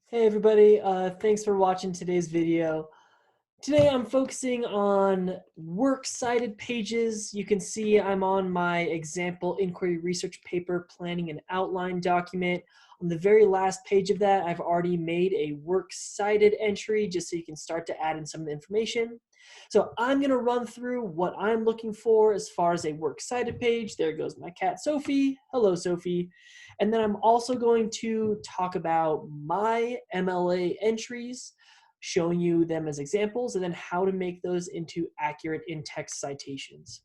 Hey everybody, thanks for watching today's video. Today I'm focusing on works cited pages. You can see I'm on my example inquiry research paper planning and outline document. On the very last page of that, I've already made a works cited entry just so you can start to add in some of the information. So I'm going to run through what I'm looking for as far as a works cited page. There goes my cat Sophie. Hello, Sophie. And then I'm also going to talk about my MLA entries, showing you them as examples, and then how to make those into accurate in-text citations.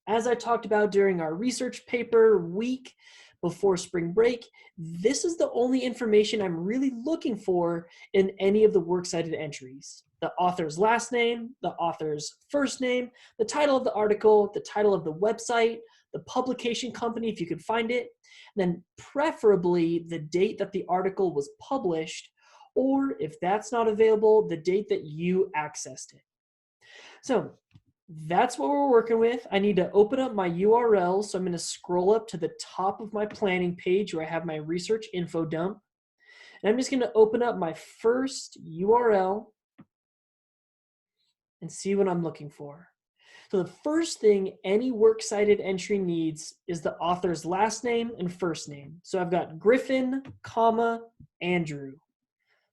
As I talked about during our research paper week before spring break, this is the only information I'm really looking for in any of the works cited entries. The author's last name, the author's first name, the title of the article, the title of the website, the publication company if you could find it, and then preferably the date that the article was published, or if that's not available, the date that you accessed it. So that's what we're working with. I need to open up my URL. So I'm going to scroll up to the top of my planning page where I have my research info dump. And I'm just going to open up my first URL and see what I'm looking for. So the first thing any works cited entry needs is the author's last name and first name. So I've got Griffin, comma, Andrew.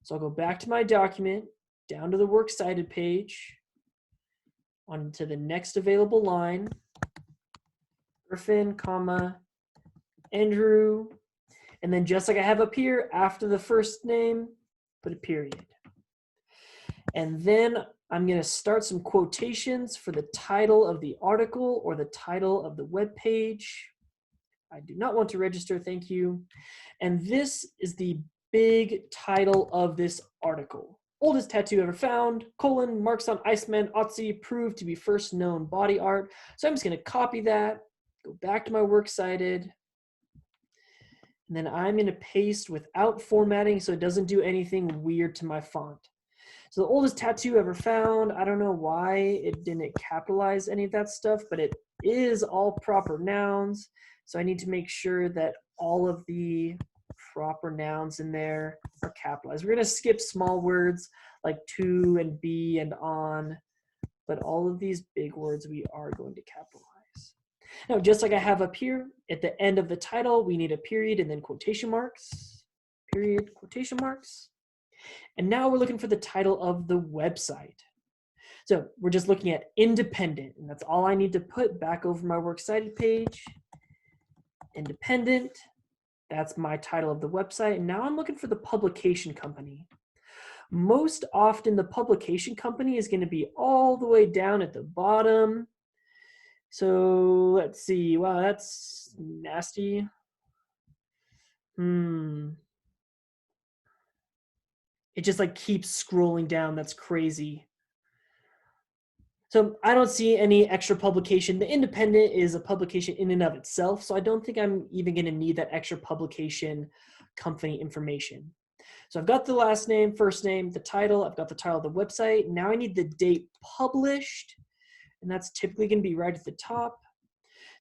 So I'll go back to my document, down to the works cited page, onto the next available line, Griffin, comma, Andrew, and then just like I have up here, after the first name, put a period. And then I'm going to start some quotations for the title of the article or the title of the web page. I do not want to register, thank you. And this is the big title of this article. Oldest tattoo ever found, colon, marks on Iceman, Otzi, proved to be first known body art. So I'm just going to copy that, go back to my works cited, and then I'm going to paste without formatting so it doesn't do anything weird to my font. So the oldest tattoo ever found, I don't know why it didn't capitalize any of that stuff, but it is all proper nouns. So I need to make sure that all of the proper nouns in there are capitalized. We're going to skip small words like to and be and on, but all of these big words we are going to capitalize. Now, just like I have up here, at the end of the title, we need a period and then quotation marks, period, quotation marks. And now we're looking for the title of the website. So we're just looking at independent, and that's all I need to put back over my works cited page. Independent, that's my title of the website. And now I'm looking for the publication company. Most often the publication company is going to be all the way down at the bottom. So let's see. Wow, that's nasty. It just like keeps scrolling down. That's crazy. So I don't see any extra publication. The independent is a publication in and of itself, so I don't think I'm even going to need that extra publication company information. So I've got the last name, first name, the title. I've got the title of the website. Now I need the date published, and that's typically going to be right at the top.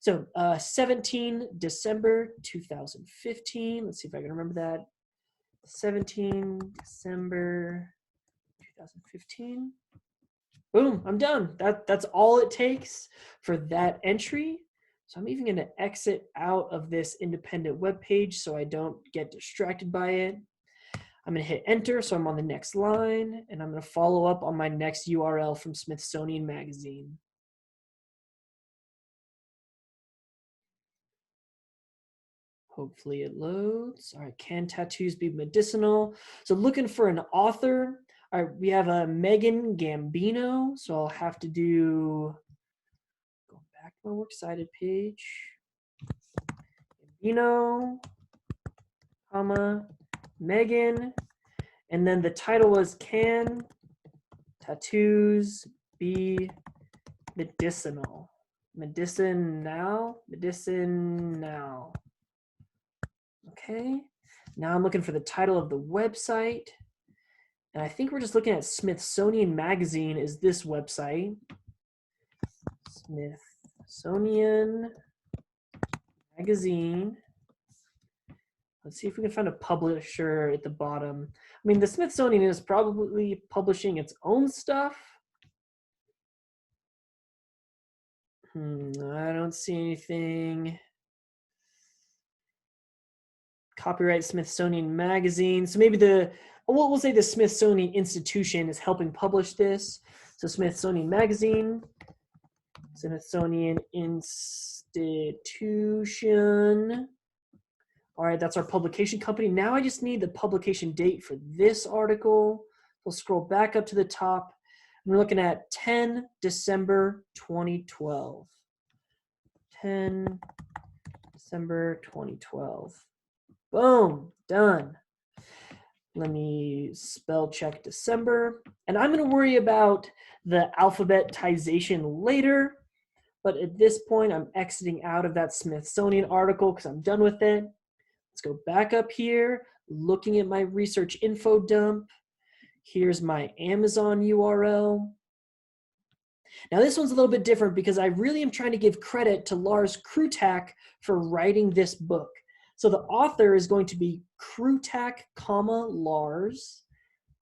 So 17 December 2015. Let's see if I can remember that. 17 December 2015. Boom, I'm done. That's all it takes for that entry. So I'm even going to exit out of this independent web page so I don't get distracted by it. I'm going to hit enter, so I'm on the next line, and I'm going to follow up on my next URL from Smithsonian Magazine. Hopefully it loads. All right, can tattoos be medicinal? So looking for an author. All right, we have a Megan Gambino, so I'll have to do, go back to my works cited page. Gambino, comma, Megan, and then the title was Can Tattoos Be Medicinal? Medicinal. Okay, now I'm looking for the title of the website. And I think we're just looking at Smithsonian Magazine is this website. Smithsonian Magazine. Let's see if we can find a publisher at the bottom. I mean, the Smithsonian is probably publishing its own stuff. I don't see anything. Copyright Smithsonian Magazine. So maybe we'll say the Smithsonian Institution is helping publish this. So Smithsonian Magazine, Smithsonian Institution. All right, that's our publication company. Now I just need the publication date for this article. We'll scroll back up to the top. And we're looking at 10 December 2012. 10 December 2012. Boom, done. Let me spell check December. And I'm going to worry about the alphabetization later. But at this point, I'm exiting out of that Smithsonian article because I'm done with it. Let's go back up here, looking at my research info dump. Here's my Amazon URL. Now this one's a little bit different because I really am trying to give credit to Lars Krutak for writing this book. So the author is going to be Krutak, Lars.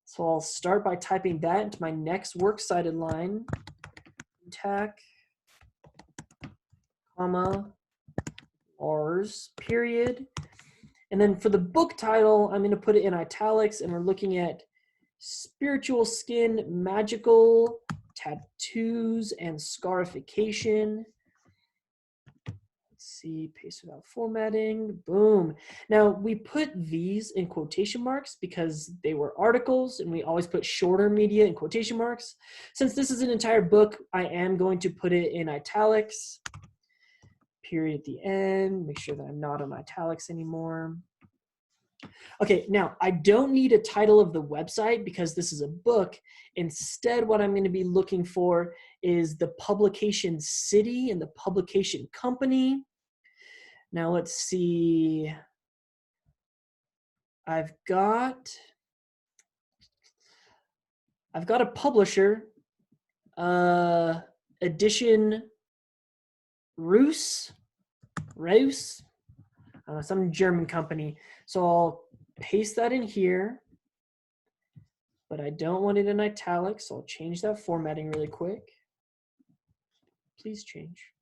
So I'll start by typing that into my next works cited line. Krutak, Lars, period. And then for the book title, I'm going to put it in italics, and we're looking at Spiritual Skin, Magical Tattoos, and Scarification. Let's see, paste without formatting, boom. Now, we put these in quotation marks because they were articles, and we always put shorter media in quotation marks. Since this is an entire book, I am going to put it in italics. Period at the end, make sure that I'm not on italics anymore. Okay, now I don't need a title of the website because this is a book. Instead, what I'm going to be looking for is the publication city and the publication company. Now let's see. I've got a publisher, edition Roos, some German company. So I'll paste that in here, but I don't want it in italics, so I'll change that formatting really quick. Please change.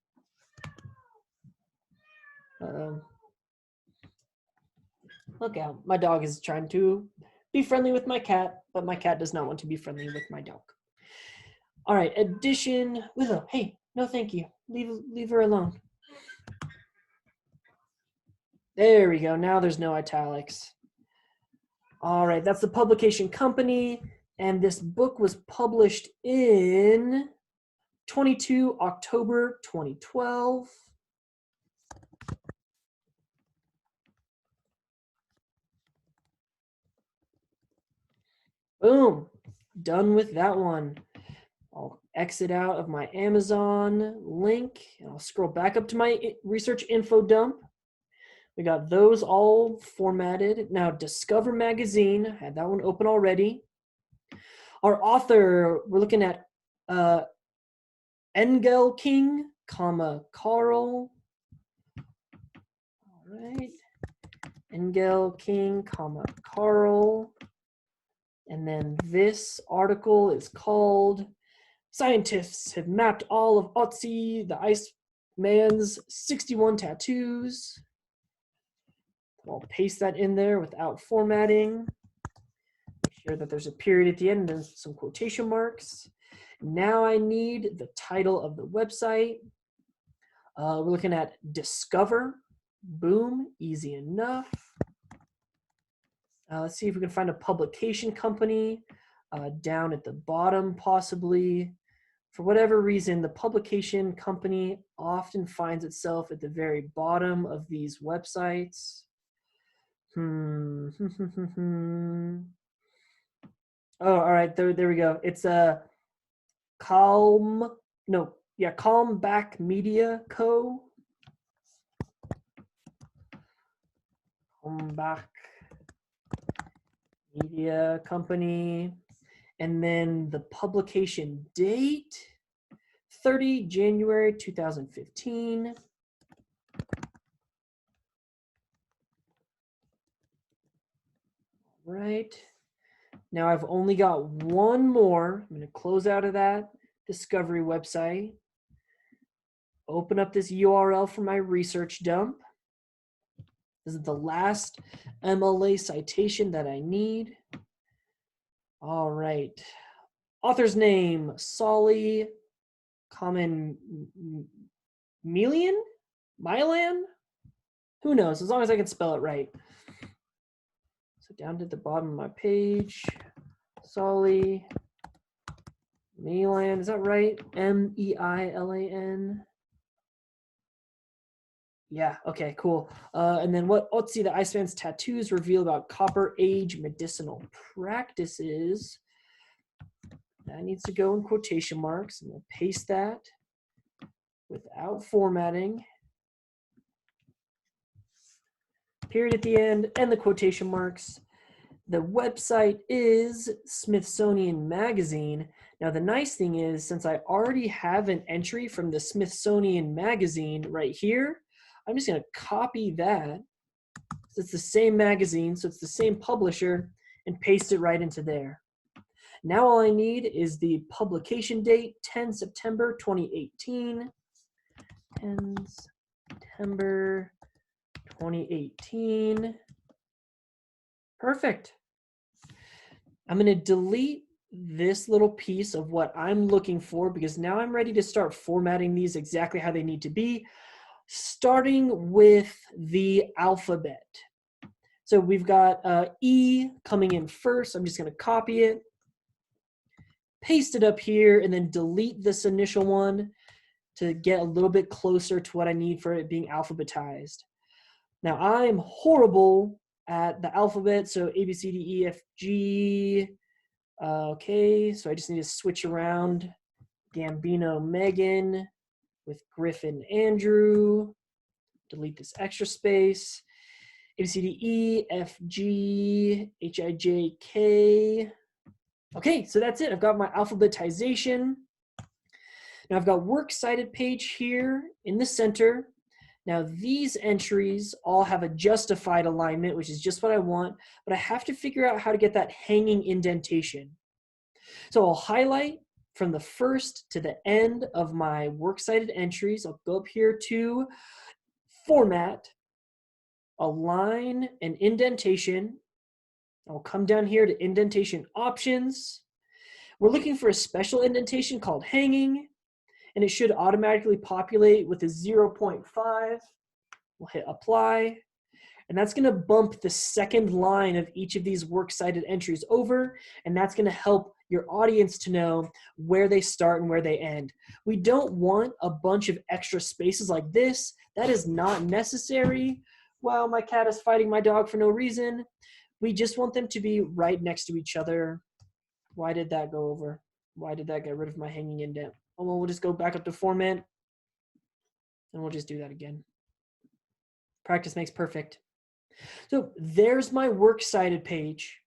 Look out, my dog is trying to be friendly with my cat, but my cat does not want to be friendly with my dog. All right, edition, Willow, hey, no thank you. Leave her alone. There we go, now there's no italics. All right, that's the publication company, and this book was published in 22 October 2012. Boom, done with that one. I'll exit out of my Amazon link, and I'll scroll back up to my research info dump. We got those all formatted. Now, Discover Magazine, I had that one open already. Our author, we're looking at Engel King, Carl. All right. Engel King, Carl. And then this article is called Scientists Have Mapped All of Otzi, the Iceman's 61 Tattoos. I'll paste that in there without formatting. Make sure that there's a period at the end and some quotation marks. Now I need the title of the website. We're looking at Discover. Boom, easy enough. Let's see if we can find a publication company down at the bottom, possibly. For whatever reason, the publication company often finds itself at the very bottom of these websites. Oh, all right, there we go. It's a Calmback Media Co. Calmback Media Company. And then the publication date, 30 January 2015. Right. Now I've only got one more. I'm going to close out of that discovery website. Open up this URL for my research dump. This is the last MLA citation that I need. All right. Author's name, Solly Common Milan? Who knows, as long as I can spell it right. So down to the bottom of my page, Solly Milan, is that right? Meilan. Yeah, okay, cool. And then what Otzi the Iceman's tattoos reveal about Copper Age medicinal practices. That needs to go in quotation marks. I'm going to paste that without formatting. Period at the end and the quotation marks. The website is Smithsonian Magazine. Now, the nice thing is, since I already have an entry from the Smithsonian Magazine right here, I'm just going to copy that. So it's the same magazine, so it's the same publisher, and paste it right into there. Now all I need is the publication date, 10 September 2018. 10 September 2018. Perfect. I'm going to delete this little piece of what I'm looking for because now I'm ready to start formatting these exactly how they need to be, starting with the alphabet. So we've got E coming in first. I'm just going to copy it, paste it up here, and then delete this initial one to get a little bit closer to what I need for it being alphabetized. Now, I'm horrible at the alphabet, so A, B, C, D, E, F, G. Okay, so I just need to switch around Gambino, Megan with Griffin, Andrew. Delete this extra space. A, B, C, D, E, F, G, H, I, J, K. Okay, so that's it. I've got my alphabetization. Now I've got Works Cited page here in the center. Now these entries all have a justified alignment, which is just what I want, but I have to figure out how to get that hanging indentation. So I'll highlight from the first to the end of my Works Cited entries. I'll go up here to Format, Align and Indentation. I'll come down here to Indentation Options. We're looking for a special indentation called Hanging, and it should automatically populate with a 0.5. We'll hit Apply, and that's going to bump the second line of each of these Works Cited entries over, and that's going to help your audience to know where they start and where they end. We don't want a bunch of extra spaces like this. That is not necessary. Wow, my cat is fighting my dog for no reason. We just want them to be right next to each other. Why did that go over? Why did that get rid of my hanging indent? Oh, well, we'll just go back up to Format, and we'll just do that again. Practice makes perfect. So there's my Works Cited page.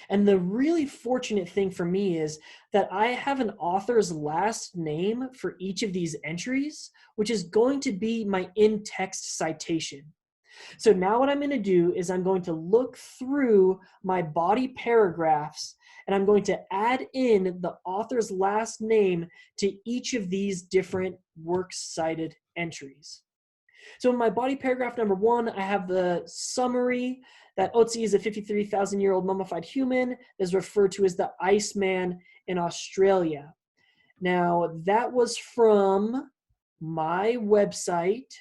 And the really fortunate thing for me is that I have an author's last name for each of these entries, which is going to be my in-text citation. So now what I'm going to do is I'm going to look through my body paragraphs and I'm going to add in the author's last name to each of these different Works Cited entries. So in my body paragraph number 1, I have the summary that Otzi is a 53,000-year-old mummified human that is referred to as the Iceman in Australia. Now, that was from my website.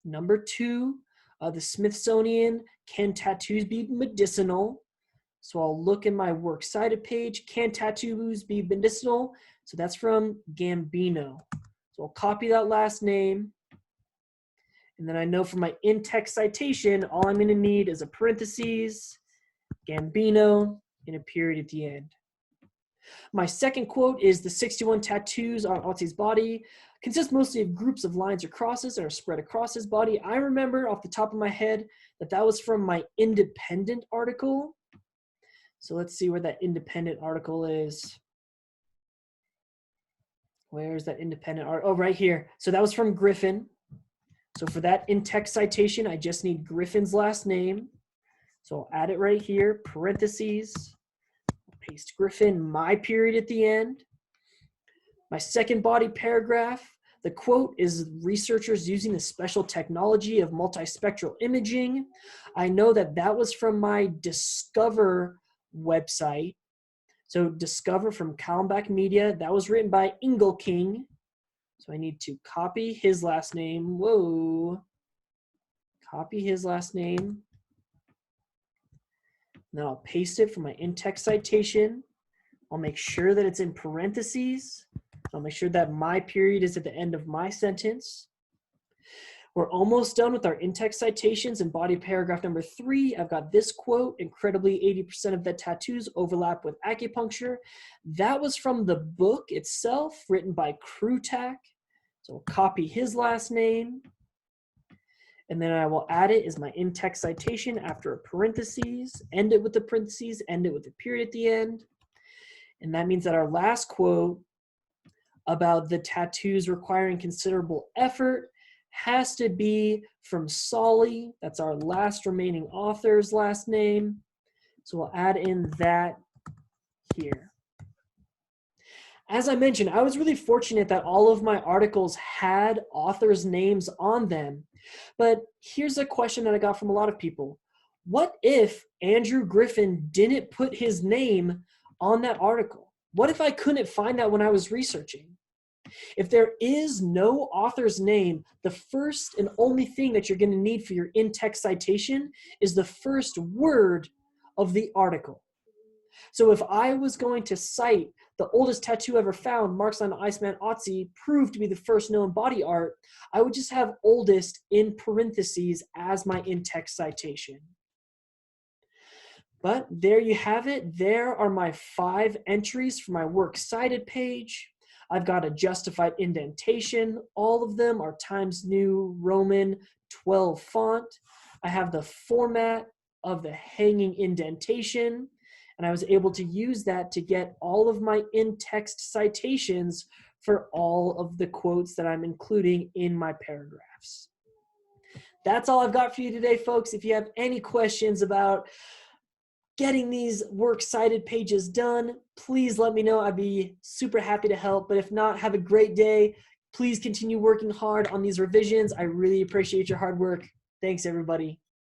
Number 2, the Smithsonian, Can Tattoos Be Medicinal? So I'll look in my Works Cited page, Can Tattoos Be Medicinal? So that's from Gambino. So I'll copy that last name. And then I know for my in-text citation, all I'm going to need is a parentheses, Gambino, and a period at the end. My second quote is the 61 tattoos on Otzi's body consist mostly of groups of lines or crosses that are spread across his body. I remember off the top of my head that that was from my independent article. So let's see where that independent article is. Where's that independent article? Oh, right here. So that was from Griffin. So for that in-text citation, I just need Griffin's last name. So I'll add it right here, parentheses, paste Griffin, my period at the end. My second body paragraph, the quote is researchers using the special technology of multispectral imaging. I know that that was from my Discover website. So Discover from Kalmbach Media, that was written by King. So I need to copy his last name. Whoa. Copy his last name. Then I'll paste it for my in-text citation. I'll make sure that it's in parentheses. I'll make sure that my period is at the end of my sentence. We're almost done with our in-text citations and body paragraph number 3. I've got this quote, incredibly 80% of the tattoos overlap with acupuncture. That was from the book itself, written by Krutak. So I'll copy his last name. And then I will add it as my in-text citation after a parentheses, end it with the parentheses, end it with a period at the end. And that means that our last quote about the tattoos requiring considerable effort has to be from Solly. That's our last remaining author's last name. So we'll add in that here. As I mentioned, I was really fortunate that all of my articles had authors' names on them. But here's a question that I got from a lot of people. What if Andrew Griffin didn't put his name on that article? What if I couldn't find that when I was researching? If there is no author's name, the first and only thing that you're going to need for your in-text citation is the first word of the article. So if I was going to cite the oldest tattoo ever found, marks on Iceman Otzi, proved to be the first known body art, I would just have oldest in parentheses as my in-text citation. But there you have it. There are my 5 entries for my Works Cited page. I've got a justified indentation. All of them are Times New Roman 12 font. I have the format of the hanging indentation, and I was able to use that to get all of my in-text citations for all of the quotes that I'm including in my paragraphs. That's all I've got for you today, folks. If you have any questions about getting these Works Cited pages done, please let me know. I'd be super happy to help. But if not, have a great day. Please continue working hard on these revisions. I really appreciate your hard work. Thanks, everybody.